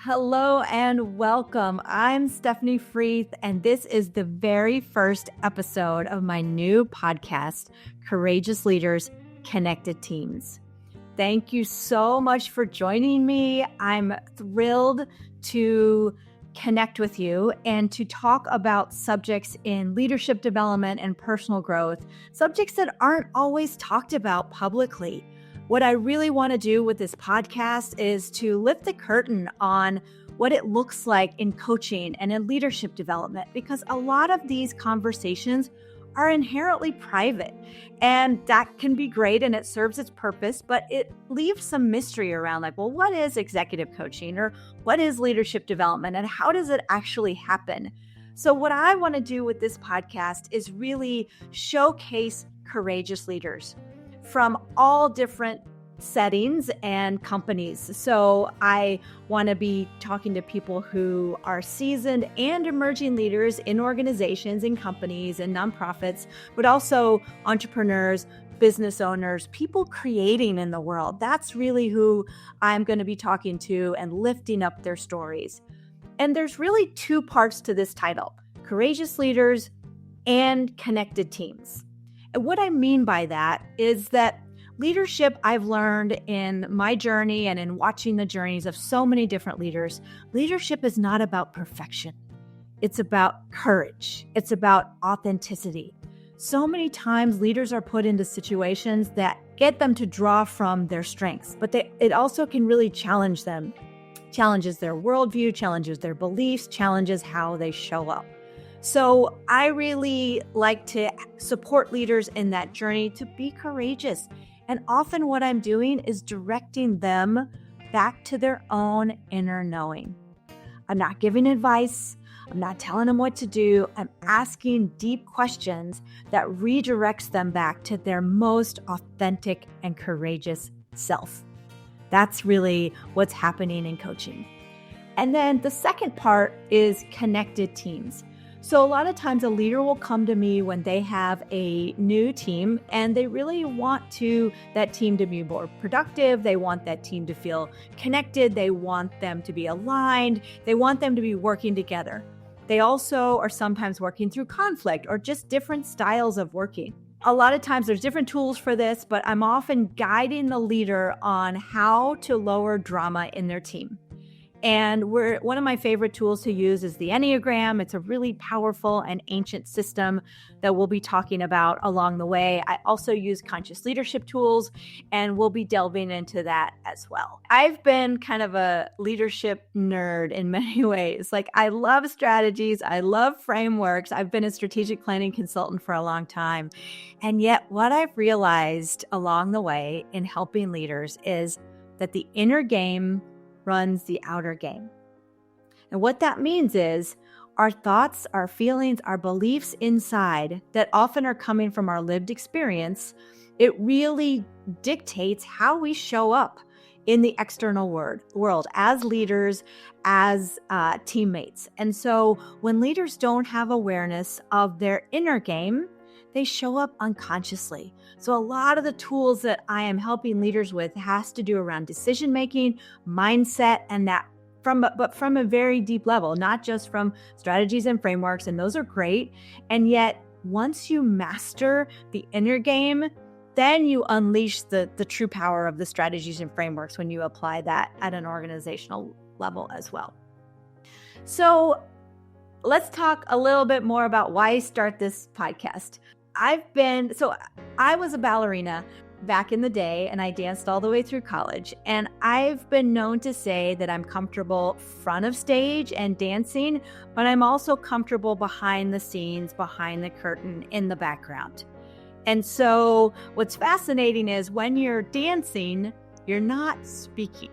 Hello and welcome. I'm Stephanie Freeth, and this is the very first episode of my new podcast, Courageous Leaders, Connected Teams. Thank you so much for joining me. I'm thrilled to connect with you and to talk about subjects in leadership development and personal growth, subjects that aren't always talked about publicly. What I really want to do with this podcast is to lift the curtain on what it looks like in coaching and in leadership development, because a lot of these conversations are inherently private, and that can be great and it serves its purpose, but it leaves some mystery around well, what is executive coaching or what is leadership development and how does it actually happen? So what I want to do with this podcast is really showcase courageous leaders from all different settings and companies. So I want to be talking to people who are seasoned and emerging leaders in organizations and companies and nonprofits, but also entrepreneurs, business owners, people creating in the world. That's really who I'm going to be talking to and lifting up their stories. And there's really two parts to this title: Courageous Leaders and Connected Teams. And what I mean by that is that leadership, I've learned in my journey and in watching the journeys of so many different leaders, leadership is not about perfection. It's about courage. It's about authenticity. So many times leaders are put into situations that get them to draw from their strengths, but it also can really challenge them, challenges their worldview, challenges their beliefs, challenges how they show up. So I really like to support leaders in that journey to be courageous. And often what I'm doing is directing them back to their own inner knowing. I'm not giving advice. I'm not telling them what to do. I'm asking deep questions that redirects them back to their most authentic and courageous self. That's really what's happening in coaching. And then the second part is connected teams. So a lot of times a leader will come to me when they have a new team and they really want that team to be more productive. They want that team to feel connected. They want them to be aligned. They want them to be working together. They also are sometimes working through conflict or just different styles of working. A lot of times there's different tools for this, but I'm often guiding the leader on how to lower drama in their team. And one of my favorite tools to use is the Enneagram. It's a really powerful and ancient system that we'll be talking about along the way. I also use conscious leadership tools, and we'll be delving into that as well. I've been kind of a leadership nerd in many ways. I love strategies. I love frameworks. I've been a strategic planning consultant for a long time. And yet what I've realized along the way in helping leaders is that the inner game runs the outer game. And what that means is our thoughts, our feelings, our beliefs inside that often are coming from our lived experience, it really dictates how we show up in the external world as leaders, as teammates. And so when leaders don't have awareness of their inner game, they show up unconsciously. So a lot of the tools that I am helping leaders with has to do around decision-making, mindset, and that from a very deep level, not just from strategies and frameworks, and those are great. And yet, once you master the inner game, then you unleash the true power of the strategies and frameworks when you apply that at an organizational level as well. So let's talk a little bit more about why I start this podcast. I was a ballerina back in the day, and I danced all the way through college. And I've been known to say that I'm comfortable front of stage and dancing, but I'm also comfortable behind the scenes, behind the curtain, in the background. And so what's fascinating is when you're dancing, you're not speaking.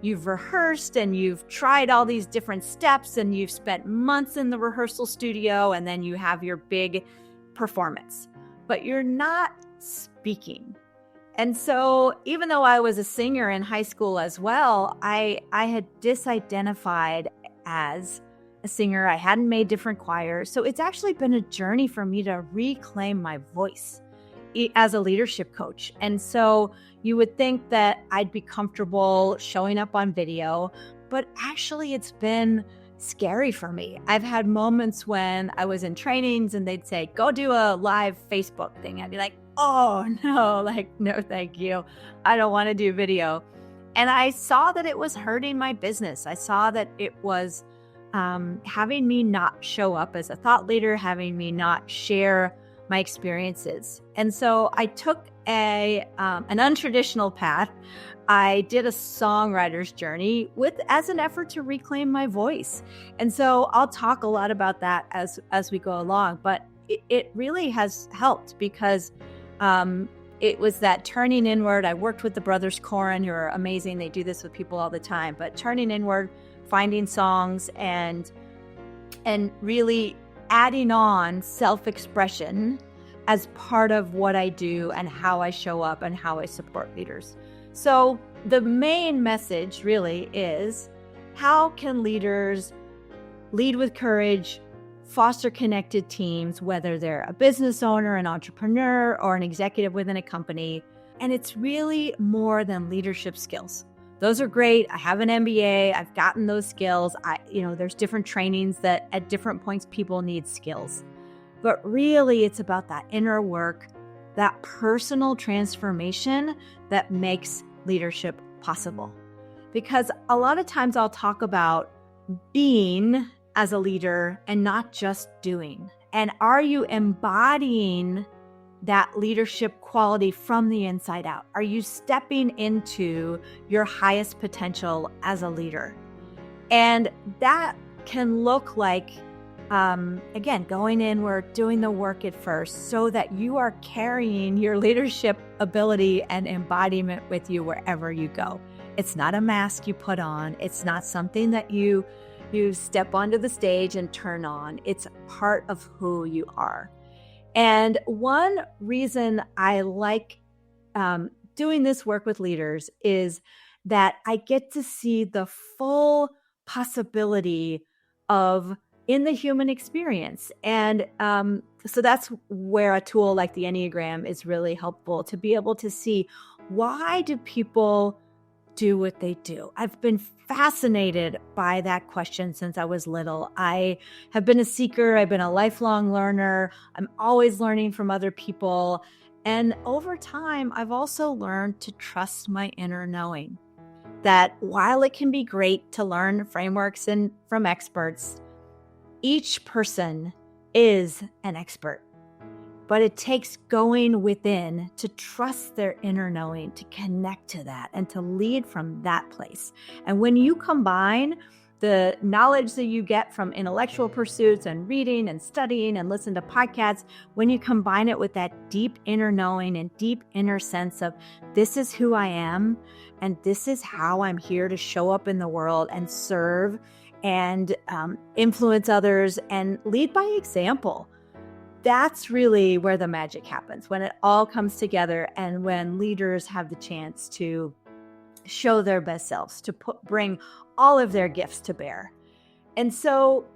You've rehearsed and you've tried all these different steps and you've spent months in the rehearsal studio, and then you have your big performance, but you're not speaking. And so even though I was a singer in high school as well, I had disidentified as a singer. I hadn't made different choirs. So it's actually been a journey for me to reclaim my voice as a leadership coach. And so you would think that I'd be comfortable showing up on video, but actually it's been scary for me. I've had moments when I was in trainings and they'd say, go do a live Facebook thing. I'd be like, oh no, no, thank you. I don't want to do video. And I saw that it was hurting my business. I saw that it was having me not show up as a thought leader, having me not share my experiences. And so I took an untraditional path. I did a songwriter's journey as an effort to reclaim my voice. And so I'll talk a lot about that as we go along, but it really has helped because it was that turning inward. I worked with the brothers Corin, who are amazing. They do this with people all the time, but turning inward, finding songs and really adding on self-expression as part of what I do and how I show up and how I support leaders. So the main message really is, how can leaders lead with courage, foster connected teams, whether they're a business owner, an entrepreneur, or an executive within a company? And it's really more than leadership skills. Those are great. I have an MBA. I've gotten those skills. There's different trainings that at different points people need skills. But really, it's about that inner work, that personal transformation that makes leadership possible. Because a lot of times I'll talk about being as a leader and not just doing. And are you embodying that leadership quality from the inside out? Are you stepping into your highest potential as a leader? And that can look like, again, going inward, doing the work at first, so that you are carrying your leadership ability and embodiment with you wherever you go. It's not a mask you put on. It's not something that you step onto the stage and turn on. It's part of who you are. And one reason I like doing this work with leaders is that I get to see the full possibility in the human experience. And so that's where a tool like the Enneagram is really helpful, to be able to see, why do people do what they do? I've been fascinated by that question since I was little. I have been a seeker. I've been a lifelong learner. I'm always learning from other people. And over time, I've also learned to trust my inner knowing, that while it can be great to learn frameworks and from experts, each person is an expert. But it takes going within to trust their inner knowing, to connect to that, and to lead from that place. And when you combine the knowledge that you get from intellectual pursuits and reading and studying and listen to podcasts, when you combine it with that deep inner knowing and deep inner sense of, this is who I am, and this is how I'm here to show up in the world and serve and influence others and lead by example. That's really where the magic happens, when it all comes together and when leaders have the chance to show their best selves, to bring all of their gifts to bear. And so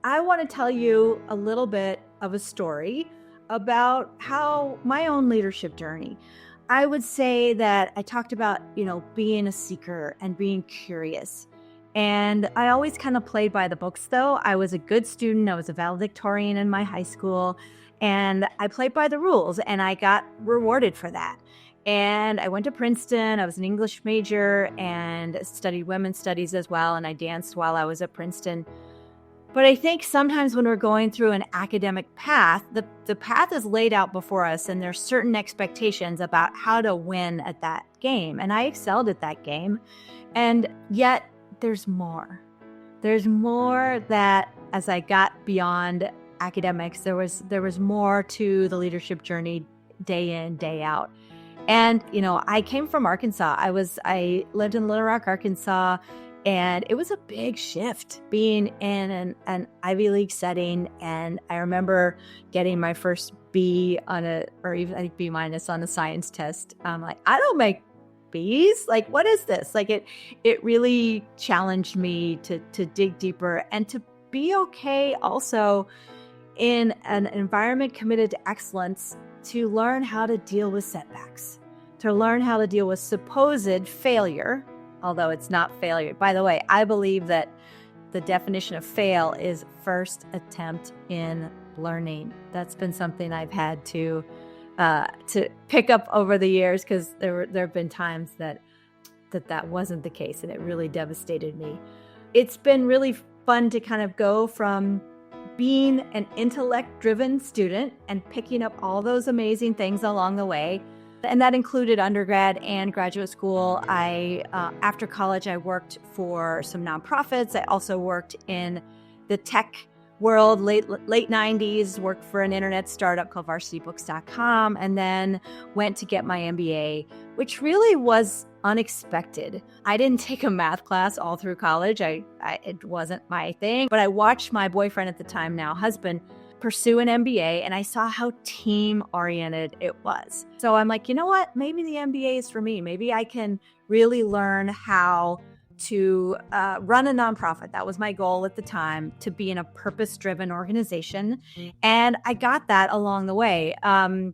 I want to tell you a little bit of a story about how my own leadership journey. I would say that I talked about, being a seeker and being curious. And I always kind of played by the books, though. I was a good student. I was a valedictorian in my high school, and I played by the rules, and I got rewarded for that. And I went to Princeton. I was an English major and studied women's studies as well, and I danced while I was at Princeton. But I think sometimes when we're going through an academic path, the path is laid out before us, and there's certain expectations about how to win at that game. And I excelled at that game, and yet there's more. There's more that, as I got beyond academics, there was more to the leadership journey, day in, day out. And, I came from Arkansas. I lived in Little Rock, Arkansas, and it was a big shift being in an Ivy League setting. And I remember getting my first B or even I think B- on a science test. I'm like, I don't make B's. Like, what is this? Like, it really challenged me to dig deeper and to be okay also in an environment committed to excellence, to learn how to deal with setbacks, to learn how to deal with supposed failure although it's not failure. By the way, I believe that the definition of fail is first attempt in learning. That's been something I've had to pick up over the years, because there have been times that wasn't the case, and it really devastated me. It's been really fun to kind of go from being an intellect-driven student and picking up all those amazing things along the way. And that included undergrad and graduate school. After college, I worked for some nonprofits. I also worked in the tech world, late 90s, worked for an internet startup called varsitybooks.com, and then went to get my MBA, which really was unexpected. I didn't take a math class all through college. It wasn't my thing, but I watched my boyfriend at the time, now husband, pursue an MBA, and I saw how team-oriented it was. So I'm like, you know what? Maybe the MBA is for me. Maybe I can really learn how to run a nonprofit. That was my goal at the time, to be in a purpose-driven organization. And I got that along the way. When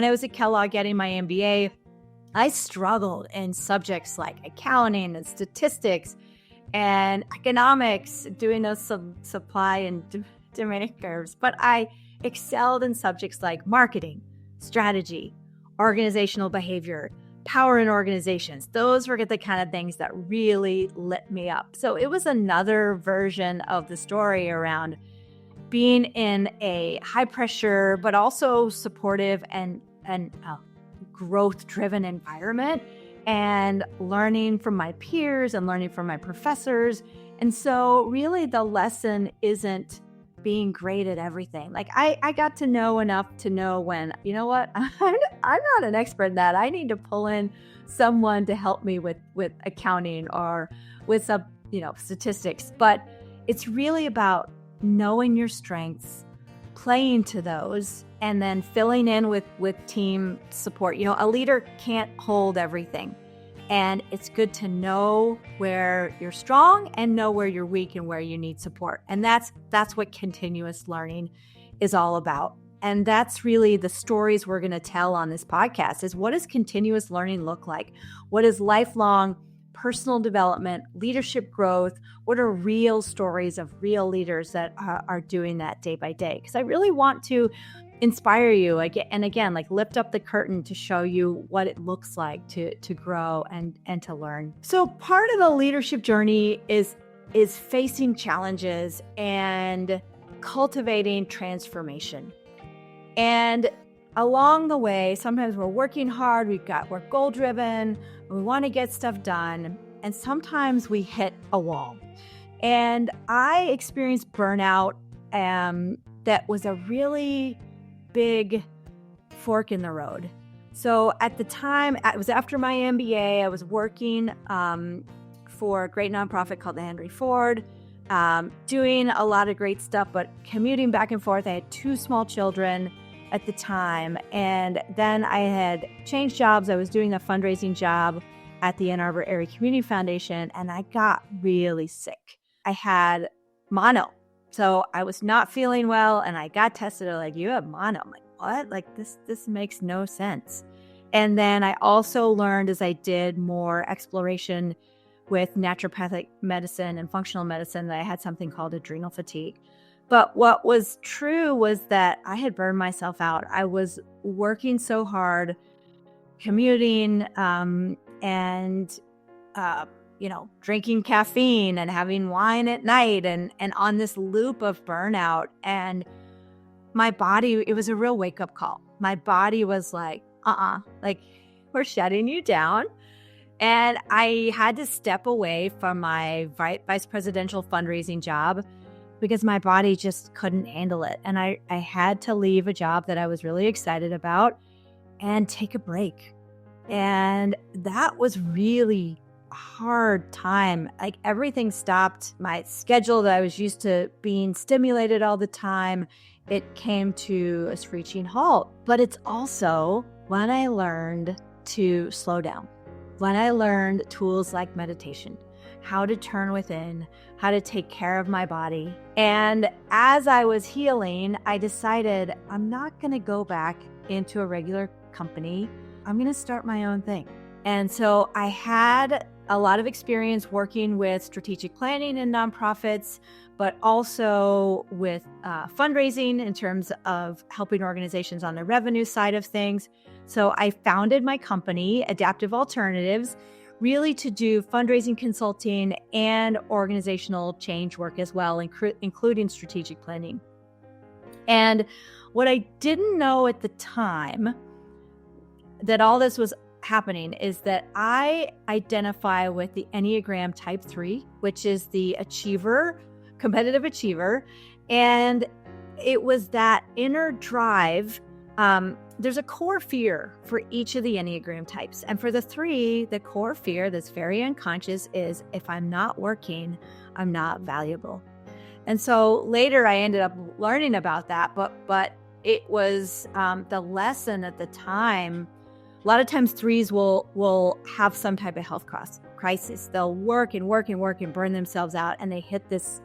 I was at Kellogg getting my MBA, I struggled in subjects like accounting and statistics and economics, doing those supply and demand curves. But I excelled in subjects like marketing, strategy, organizational behavior, power in organizations. Those were the kind of things that really lit me up. So it was another version of the story around being in a high pressure, but also supportive and growth-driven environment, and learning from my peers and learning from my professors. And so really the lesson isn't being great at everything. Like I got to know enough to know when, you know what, I'm not an expert in that. I need to pull in someone to help me with accounting or with some, statistics. But it's really about knowing your strengths, playing to those, and then filling in with team support. A leader can't hold everything. And it's good to know where you're strong and know where you're weak and where you need support. And that's what continuous learning is all about. And that's really the stories we're going to tell on this podcast, is what does continuous learning look like? What is lifelong personal development, leadership growth? What are real stories of real leaders that are doing that day by day? Because I really want to inspire you and again, lift up the curtain to show you what it looks like to grow and to learn. So part of the leadership journey is facing challenges and cultivating transformation. And along the way, sometimes we're working hard, we're goal driven, we want to get stuff done, and sometimes we hit a wall. And I experienced burnout that was a really big fork in the road. So at the time, it was after my MBA, I was working for a great nonprofit called the Henry Ford, doing a lot of great stuff, but commuting back and forth. I had 2 small children at the time. And then I had changed jobs. I was doing a fundraising job at the Ann Arbor Area Community Foundation, and I got really sick. I had mono. So I was not feeling well, and I got tested. They're like, you have mono. I'm like, what? Like, this makes no sense. And then I also learned, as I did more exploration with naturopathic medicine and functional medicine, that I had something called adrenal fatigue. But what was true was that I had burned myself out. I was working so hard, commuting, drinking caffeine and having wine at night and on this loop of burnout. And my body, it was a real wake-up call. My body was like, we're shutting you down. And I had to step away from my vice presidential fundraising job because my body just couldn't handle it. And I had to leave a job that I was really excited about and take a break. And that was really a hard time. Like, everything stopped. My schedule that I was used to being stimulated all the time, it came to a screeching halt. But it's also when I learned to slow down, when I learned tools like meditation, how to turn within, how to take care of my body. And as I was healing, I decided I'm not going to go back into a regular company. I'm going to start my own thing. And so I had a lot of experience working with strategic planning in nonprofits, but also with fundraising in terms of helping organizations on the revenue side of things. So I founded my company, Adaptive Alternatives, really to do fundraising consulting and organizational change work as well, including strategic planning. And what I didn't know at the time that all this was happening is that I identify with the Enneagram Type 3, which is the achiever, competitive achiever. And it was that inner drive. There's a core fear for each of the Enneagram types. And for the 3, the core fear that's very unconscious is if I'm not working, I'm not valuable. And so later I ended up learning about that, but it was the lesson at the time. A lot of times 3s will have some type of health crisis. They'll work and burn themselves out, and they hit this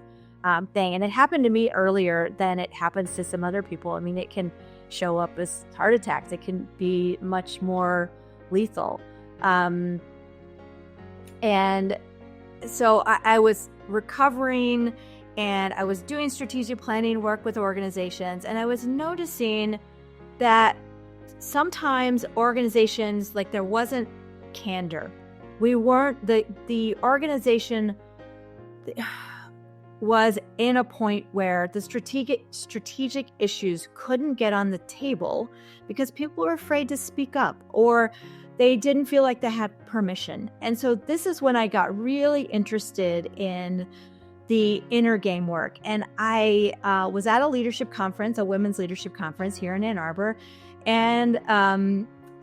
thing. And it happened to me earlier than it happens to some other people. I mean, it can show up as heart attacks. It can be much more lethal. And so I was recovering, and I was doing strategic planning work with organizations, and I was noticing that sometimes organizations, like, there wasn't candor. We weren't, the organization was in a point where the strategic issues couldn't get on the table because people were afraid to speak up, or they didn't feel like they had permission. And so this is when I got really interested in the inner game work. And I was at a leadership conference, a women's leadership conference here in Ann Arbor. And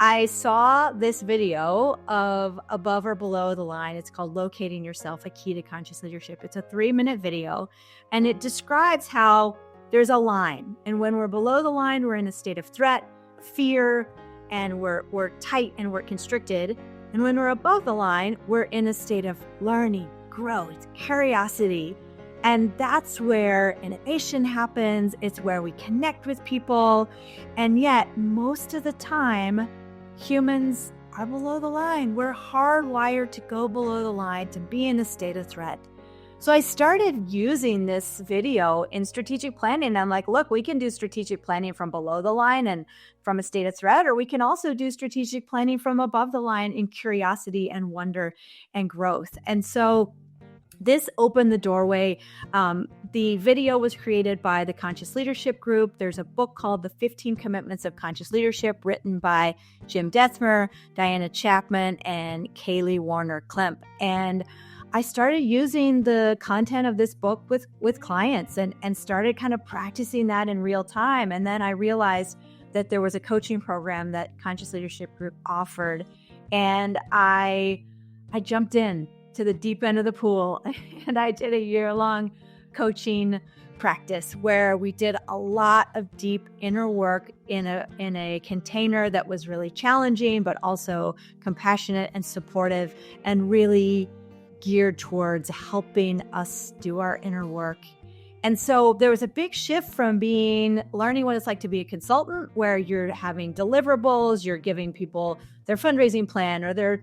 I saw this video of Above or Below the Line. It's called Locating Yourself, A Key to Conscious Leadership. It's a 3-minute video, and it describes how there's a line. And when we're below the line, we're in a state of threat, fear, and we're tight and we're constricted. And when we're above the line, we're in a state of learning, growth, curiosity. And that's where innovation happens. It's where we connect with people. And yet, most of the time, humans are below the line. We're hardwired to go below the line, to be in a state of threat. So I started using this video in strategic planning. I'm like, look, we can do strategic planning from below the line and from a state of threat, or we can also do strategic planning from above the line in curiosity and wonder and growth. And so this opened the doorway. The video was created by the Conscious Leadership Group. There's a book called The 15 Commitments of Conscious Leadership, written by Jim Dethmer, Diana Chapman, and Kaylee Warner-Klemp. And I started using the content of this book with clients and started kind of practicing that in real time. And then I realized that there was a coaching program that Conscious Leadership Group offered. And I jumped in to the deep end of the pool, and I did a year-long coaching practice where we did a lot of deep inner work in a container that was really challenging, but also compassionate and supportive, and really geared towards helping us do our inner work. And so there was a big shift from learning what it's like to be a consultant, where you're having deliverables, you're giving people their fundraising plan or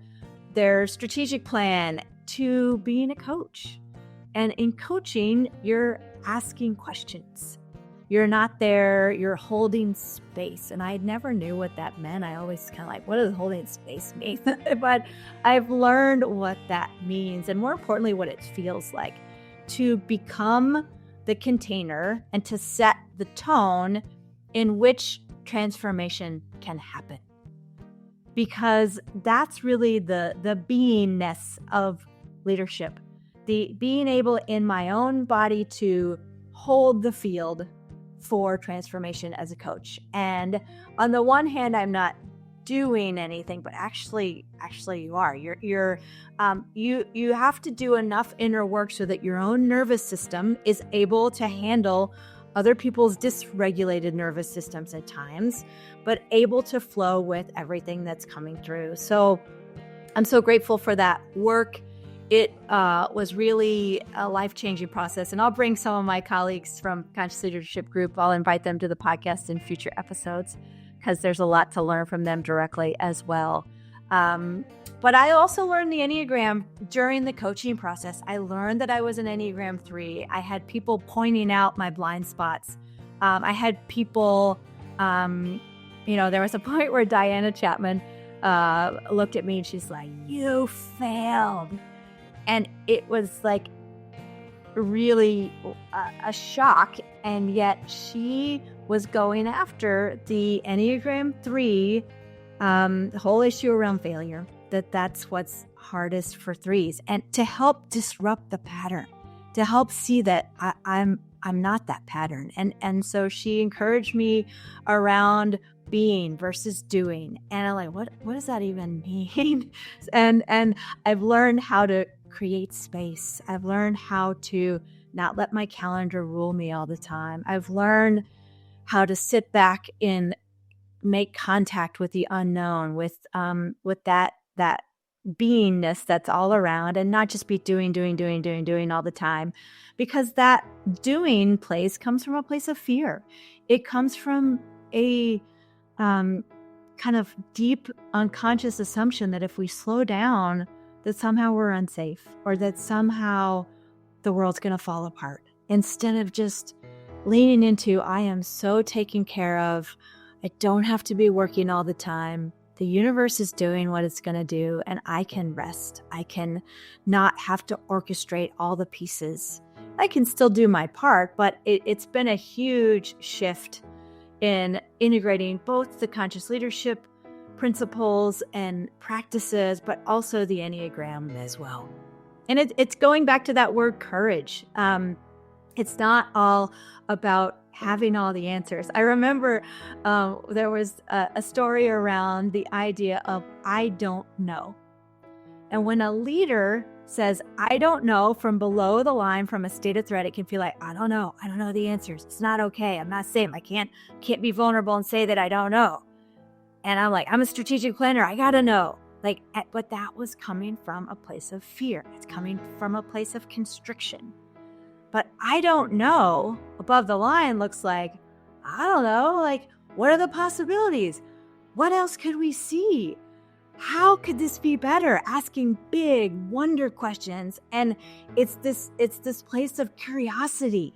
their strategic plan, to being a coach. And in coaching, you're asking questions. You're not there, you're holding space. And I never knew what that meant. I always kind of like, what does holding space mean? But I've learned what that means, and more importantly, what it feels like to become the container and to set the tone in which transformation can happen. Because that's really the beingness of leadership, the being able in my own body to hold the field for transformation as a coach. And on the one hand, I'm not doing anything, but actually you are. You have to do enough inner work so that your own nervous system is able to handle other people's dysregulated nervous systems at times, but able to flow with everything that's coming through. So I'm so grateful for that work. It was really a life-changing process. And I'll bring some of my colleagues from Conscious Leadership Group. I'll invite them to the podcast in future episodes because there's a lot to learn from them directly as well. But I also learned the Enneagram during the coaching process. I learned that I was an Enneagram 3. I had people pointing out my blind spots. I had people, there was a point where Diana Chapman looked at me and she's like, "You failed." And it was like really a shock. And yet she was going after the Enneagram 3, the whole issue around failure, that's what's hardest for 3s. And to help disrupt the pattern, to help see that I'm not that pattern. And so she encouraged me around being versus doing. And I'm like, what does that even mean? And I've learned how to create space. I've learned how to not let my calendar rule me all the time. I've learned how to sit back and make contact with the unknown, with that beingness that's all around, and not just be doing all the time, because that doing place comes from a place of fear. It comes from a kind of deep unconscious assumption that if we slow down, that somehow we're unsafe, or that somehow the world's going to fall apart, instead of just leaning into, I am so taken care of. I don't have to be working all the time. The universe is doing what it's going to do, and I can rest. I can not have to orchestrate all the pieces. I can still do my part, but it's been a huge shift in integrating both the conscious leadership principles and practices, but also the Enneagram as well. And it's going back to that word courage. It's not all about having all the answers. I remember there was a story around the idea of I don't know. And when a leader says, I don't know, from below the line, from a state of threat, it can feel like, I don't know the answers. It's not okay. I'm not safe. I can't be vulnerable and say that I don't know. And I'm like, I'm a strategic planner. I got to know. But that was coming from a place of fear. It's coming from a place of constriction. But I don't know above the line looks like, I don't know, what are the possibilities? What else could we see? How could this be better? Asking big wonder questions. And it's this place of curiosity.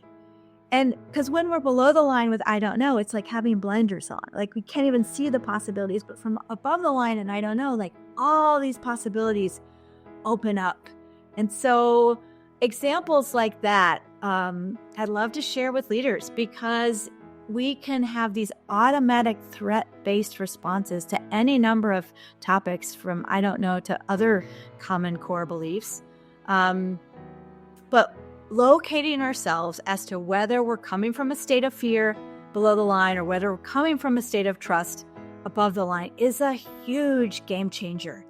And because when we're below the line with I don't know, it's like having blinders on. We can't even see the possibilities. But from above the line and I don't know, all these possibilities open up. And so examples like that, I'd love to share with leaders, because we can have these automatic threat-based responses to any number of topics, from I don't know to other common core beliefs. But locating ourselves as to whether we're coming from a state of fear below the line or whether we're coming from a state of trust above the line is a huge game changer.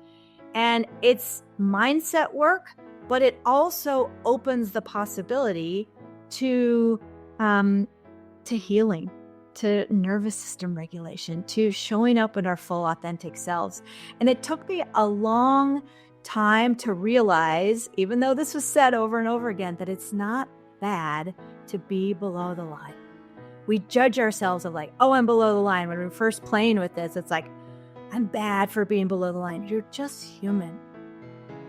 And it's mindset work, but it also opens the possibility to healing, to nervous system regulation, to showing up in our full authentic selves. And it took me a long time to realize, even though this was said over and over again, that it's not bad to be below the line. We judge ourselves of I'm below the line. When we're first playing with this, it's like, I'm bad for being below the line. You're just human.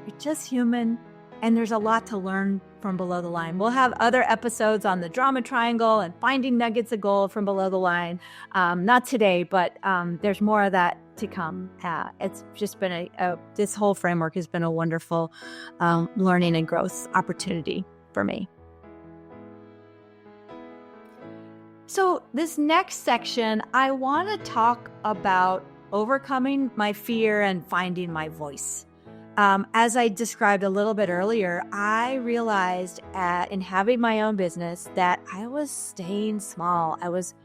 You're just human. And there's a lot to learn from below the line. We'll have other episodes on the drama triangle and finding nuggets of gold from below the line. Not today, but there's more of that to come. It's just been this whole framework has been a wonderful learning and growth opportunity for me. So this next section, I want to talk about overcoming my fear and finding my voice. As I described a little bit earlier, I realized in having my own business that I was staying small. I was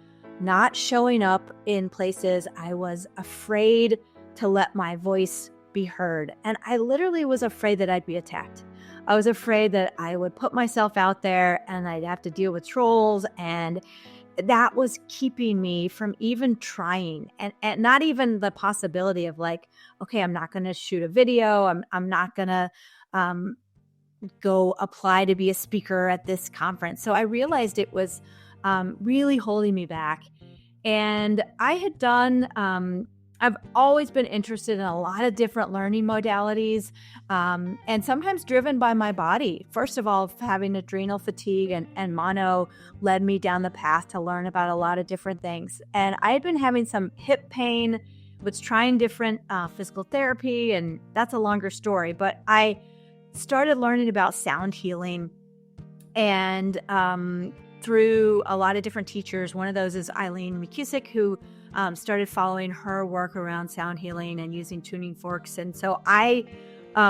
not showing up in places. I was afraid to let my voice be heard. And I literally was afraid that I'd be attacked. I was afraid that I would put myself out there and I'd have to deal with trolls, and that was keeping me from even trying, and not even the possibility of okay, I'm not going to shoot a video. I'm not going to go apply to be a speaker at this conference. So I realized it was really holding me back. And I had done I've always been interested in a lot of different learning modalities, and sometimes driven by my body. First of all, having adrenal fatigue and mono led me down the path to learn about a lot of different things. And I had been having some hip pain, was trying different physical therapy, and that's a longer story. But I started learning about sound healing and through a lot of different teachers. One of those is Eileen McCusick, who started following her work around sound healing and using tuning forks. And so I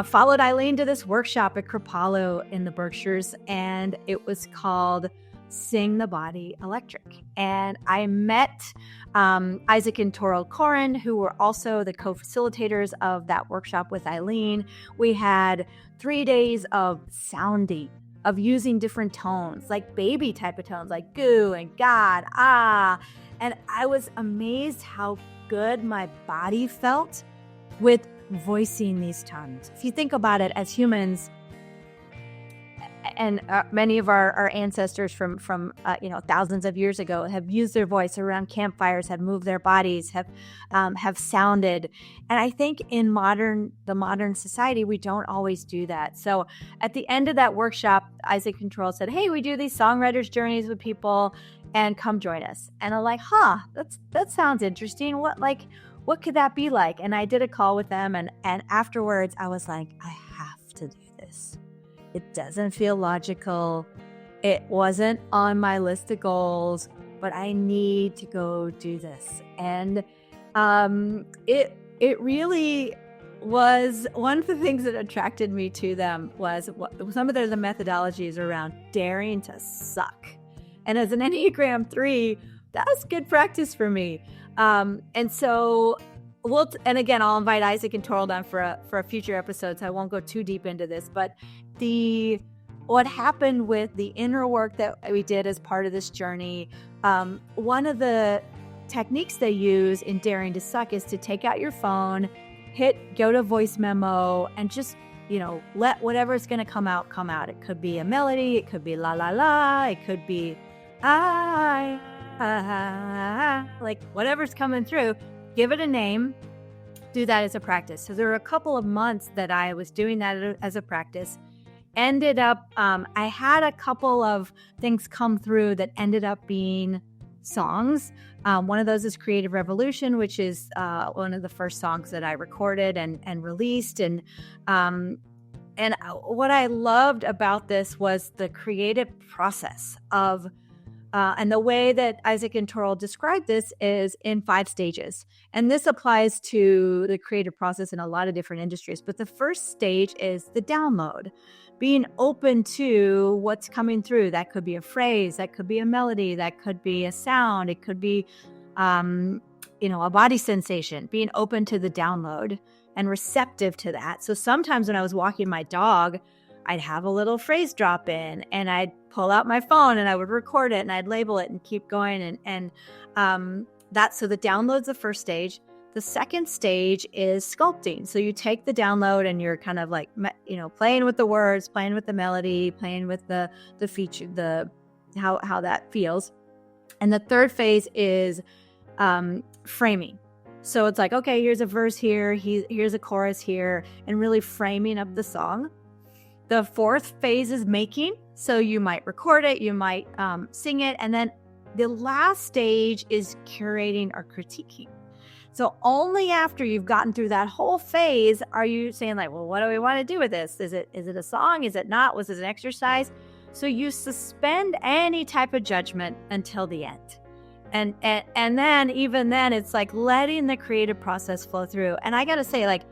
followed Eileen to this workshop at Kripalu in the Berkshires, and it was called Sing the Body Electric. And I met Isaac and Toril Corin, who were also the co-facilitators of that workshop with Eileen. We had 3 days of sounding, of using different tones, like baby type of tones, like goo and God, ah. And I was amazed how good my body felt with voicing these tones. If you think about it, as humans, and many of our ancestors from thousands of years ago have used their voice around campfires, have moved their bodies, have sounded. And I think in the modern society, we don't always do that. So at the end of that workshop, Isaac and Toril said, "Hey, we do these songwriters' journeys with people, and come join us." And I'm like, that sounds interesting. What could that be like? And I did a call with them, and afterwards I was like, I have to do this. It doesn't feel logical. It wasn't on my list of goals, but I need to go do this. And it really was one of the things that attracted me to them was some of the methodologies around daring to suck. And as an Enneagram 3, that was good practice for me. And so and again, I'll invite Isaac and Toril down for a future episode, so I won't go too deep into this. But what happened with the inner work that we did as part of this journey, one of the techniques they use in Daring to Suck is to take out your phone, go to voice memo, and just let whatever's going to come out. It could be a melody, it could be la la la, it could be like whatever's coming through. Give it a name. Do that as a practice. So there were a couple of months that I was doing that as a practice. Ended up, I had a couple of things come through that ended up being songs. One of those is Creative Revolution, which is one of the first songs that I recorded and released. And what I loved about this was the creative process of and the way that Isaac and Toril described this is in 5 stages. And this applies to the creative process in a lot of different industries. But the first stage is the download, being open to what's coming through. That could be a phrase, that could be a melody, that could be a sound, it could be, a body sensation, being open to the download and receptive to that. So sometimes when I was walking my dog, I'd have a little phrase drop in and I'd pull out my phone and I would record it and I'd label it and keep going. So the download's the first stage. The second stage is sculpting. So you take the download and you're kind of like, playing with the words, playing with the melody, playing with the feature, how that feels. And the third phase is framing. So it's like, okay, here's a verse here, here's a chorus here, and really framing up the song. The fourth phase is making. So you might record it, you might sing it. And then the last stage is curating or critiquing. So only after you've gotten through that whole phase are you saying like, well, what do we want to do with this? Is it a song? Is it not? Was it an exercise? So you suspend any type of judgment until the end. And then even then it's like letting the creative process flow through. And I got to say, like,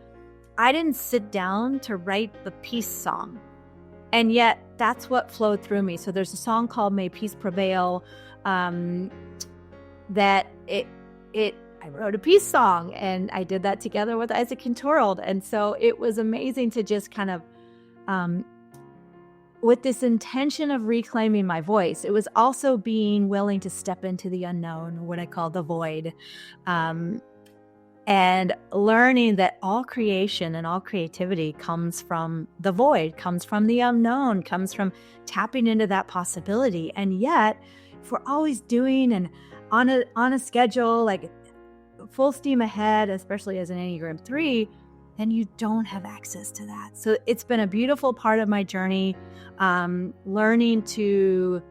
I didn't sit down to write the peace song. And yet that's what flowed through me. So there's a song called May Peace Prevail that I wrote a peace song, and I did that together with Isaac and Toril. And so it was amazing to just kind of, with this intention of reclaiming my voice, it was also being willing to step into the unknown, what I call the void, and learning that all creation and all creativity comes from the void, comes from the unknown, comes from tapping into that possibility. And yet, if we're always doing and on a schedule, like full steam ahead, especially as an Enneagram 3, then you don't have access to that. So it's been a beautiful part of my journey, learning to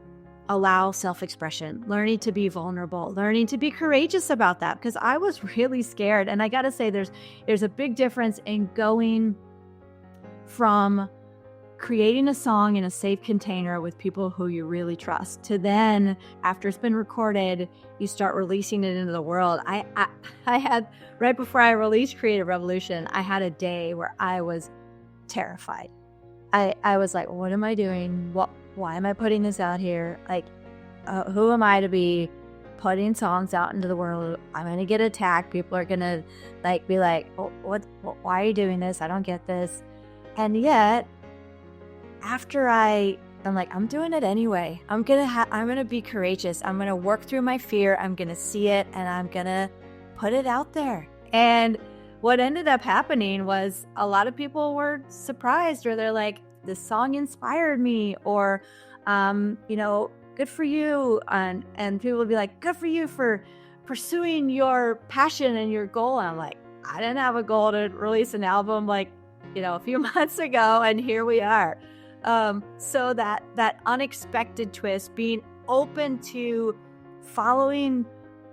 allow self-expression, learning to be vulnerable, learning to be courageous about that, because I was really scared. And I got to say, there's a big difference in going from creating a song in a safe container with people who you really trust to then, after it's been recorded, you start releasing it into the world. I had, right before I released Creative Revolution, I had a day where I was terrified. I was like, what am I doing? Why am I putting this out here? Like, who am I to be putting songs out into the world? I'm going to get attacked. People are going to be like, why are you doing this? I don't get this. And yet, after I'm like, I'm doing it anyway. I'm going to be courageous. I'm going to work through my fear. I'm going to see it, and I'm going to put it out there. And what ended up happening was a lot of people were surprised, or they're like, this song inspired me, or, good for you. And people would be like, good for you for pursuing your passion and your goal. And I'm like, I didn't have a goal to release an album a few months ago, and here we are. So that unexpected twist, being open to following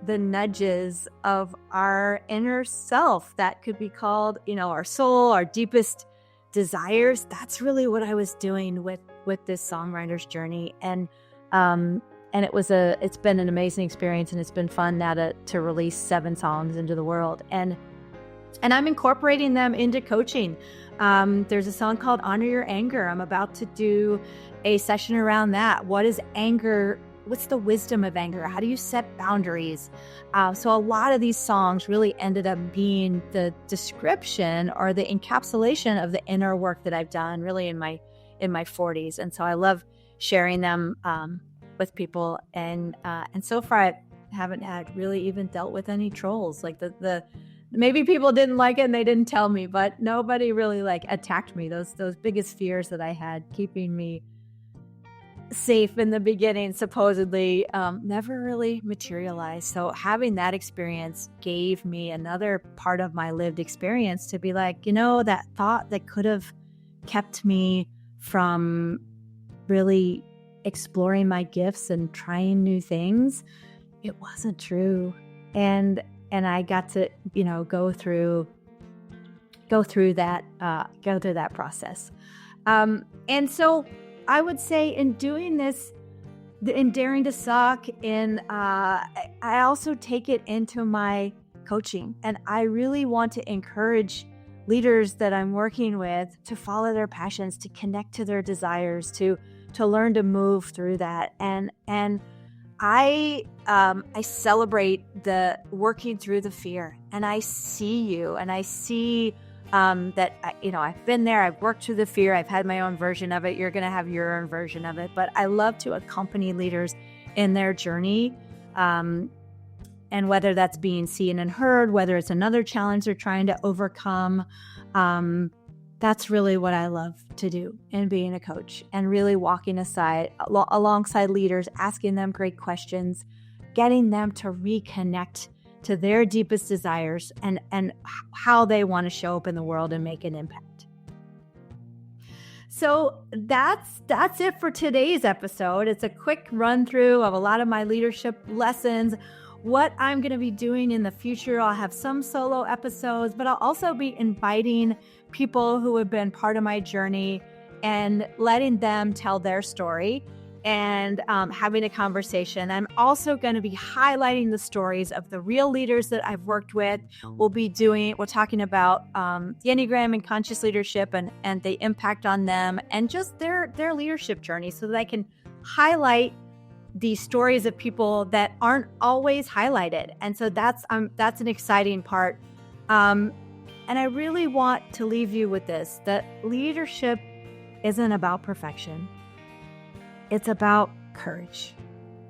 the nudges of our inner self, that could be called, our soul, our deepest desires. That's really what I was doing with this songwriter's journey. And it's been an amazing experience, and it's been fun now to release 7 songs into the world. And I'm incorporating them into coaching. There's a song called Honor Your Anger. I'm about to do a session around that. What is anger? What's the wisdom of anger? How do you set boundaries? So a lot of these songs really ended up being the description or the encapsulation of the inner work that I've done really in my 40s. And so I love sharing them with people. And so far I haven't had really even dealt with any trolls. Like maybe people didn't like it and they didn't tell me, but nobody really attacked me. Those biggest fears that I had keeping me safe in the beginning, supposedly, never really materialized. So having that experience gave me another part of my lived experience to be like, that thought that could have kept me from really exploring my gifts and trying new things, it wasn't true. And I got to, go through that process. And so I would say in doing this, in daring to suck, I also take it into my coaching. And I really want to encourage leaders that I'm working with to follow their passions, to connect to their desires, to learn to move through that. And I celebrate the working through the fear, and I see you, and I see that, I've been there, I've worked through the fear, I've had my own version of it. You're going to have your own version of it, but I love to accompany leaders in their journey. And whether that's being seen and heard, whether it's another challenge they're trying to overcome, that's really what I love to do in being a coach, and really walking alongside leaders, asking them great questions, getting them to reconnect to their deepest desires and how they want to show up in the world and make an impact. So that's it for today's episode. It's a quick run through of a lot of my leadership lessons, what I'm going to be doing in the future. I'll have some solo episodes, but I'll also be inviting people who have been part of my journey and letting them tell their story and having a conversation. I'm also going to be highlighting the stories of the real leaders that I've worked with. We're talking about the Enneagram and conscious leadership and the impact on them and just their leadership journey, so that I can highlight the stories of people that aren't always highlighted. And so that's an exciting part. And I really want to leave you with this, that leadership isn't about perfection. It's about courage.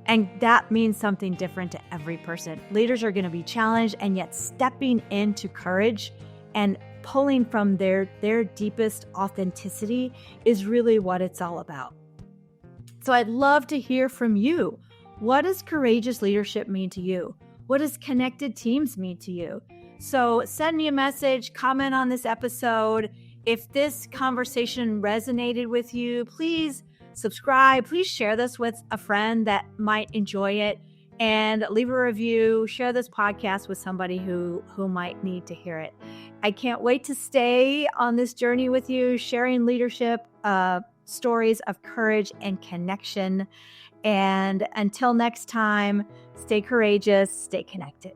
And that means something different to every person. Leaders are going to be challenged, and yet stepping into courage and pulling from their deepest authenticity is really what it's all about. So I'd love to hear from you. What does courageous leadership mean to you? What does connected teams mean to you? So send me a message, comment on this episode. If this conversation resonated with you, please subscribe. Please share this with a friend that might enjoy it, and leave a review. Share this podcast with somebody who might need to hear it. I can't wait to stay on this journey with you, sharing leadership, stories of courage and connection. And until next time, stay courageous, stay connected.